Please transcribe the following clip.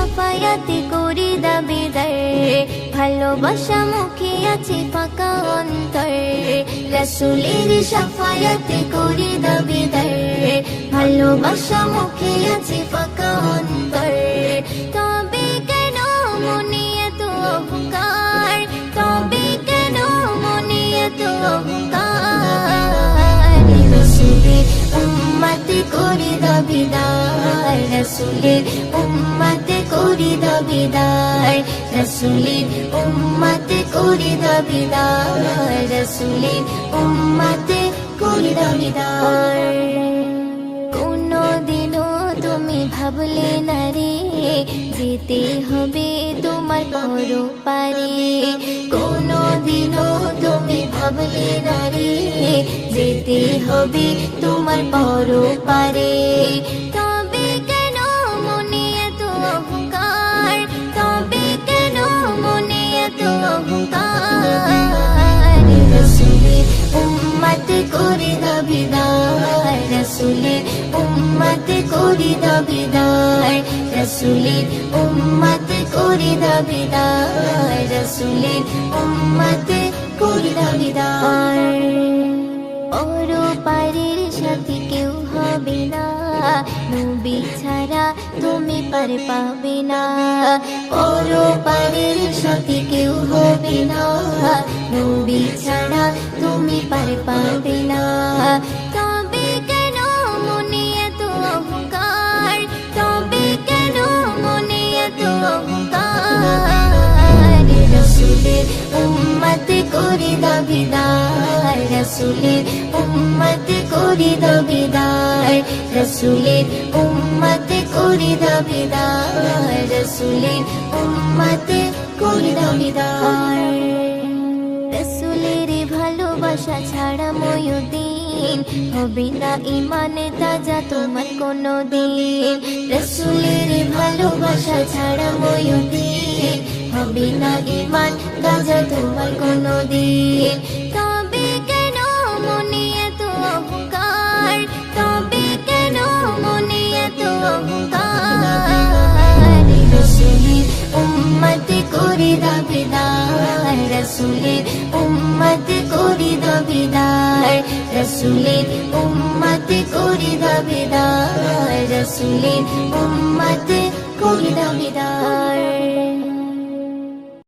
সাফায়াতে করি দাবিদার, ভালোবাসা মুখে আছে ফাঁকা অন্তর। রাসূলের সাফায়াতে করি দাবিদার, ভালোবাসা মুখে আছে ফাঁকা অন্তর। তবে কেন মনে এত অহংকার, তবে কেন মনে এত অহংকার। রাসূলের উম্মতে করি দাবিদার, রাসূলের উম্মতে করি দাবিদার, রাসূলের উম্মতে করি দাবিদার, রাসূলের উম্মতে করি দাবিদার। কোনদিনও তুমি ভাবলে না রে যেতে হবে তোমার পরপারে, কোনদিনও তুমি ভাবলে না রে যেতে হবে তোমার পরপারে। তবে কেন মনে এত অহংকার, তবে কেন মনে এত অহংকার। রাসূলের উম্মতে করি দাবিদার, রাসূলের উম্মতে করি দাবিদার, রাসূলের উম্মতে করি দাবিদার, রাসূলের উম্মতে করি দাবিদার। পরপারের সাথী কেউ হবে না, নবী ছাড়া তুমি পার পাবে না। পরপারের সাথী কেউ হবে না, নবী ছাড়া তুমি পার পাবে না। তবে কেন মনে এত অহংকার, তবে কেন মনে এত অহংকার। রাসূলের উম্মতে করি দাবিদার, রাসূলের উম্মতে করি দাবিদার, রাসূলের উম্মতে করি দাবিদার, রাসূলের উম্মতে করি দাবিদার। রাসূলের ভালোবাসা ছাড়া ময়ূদিন হবে না ঈমান তাজা তোমার কোনদিন। রাসূলের ভালোবাসা ছাড়া ময়ূদিন হবে না ঈমান তাজা তোমার কোনদিন। তবে কেন মনে এত অহংকার, তবে কেন মনে এত অহংকার। রাসূলের উম্মতে করি দাবিদার, রাসূলের উম্মতে করি দাবিদার, রাসূলের উম্মতে করি দাবিদার, রাসূলের উম্মতে করি দাবিদার।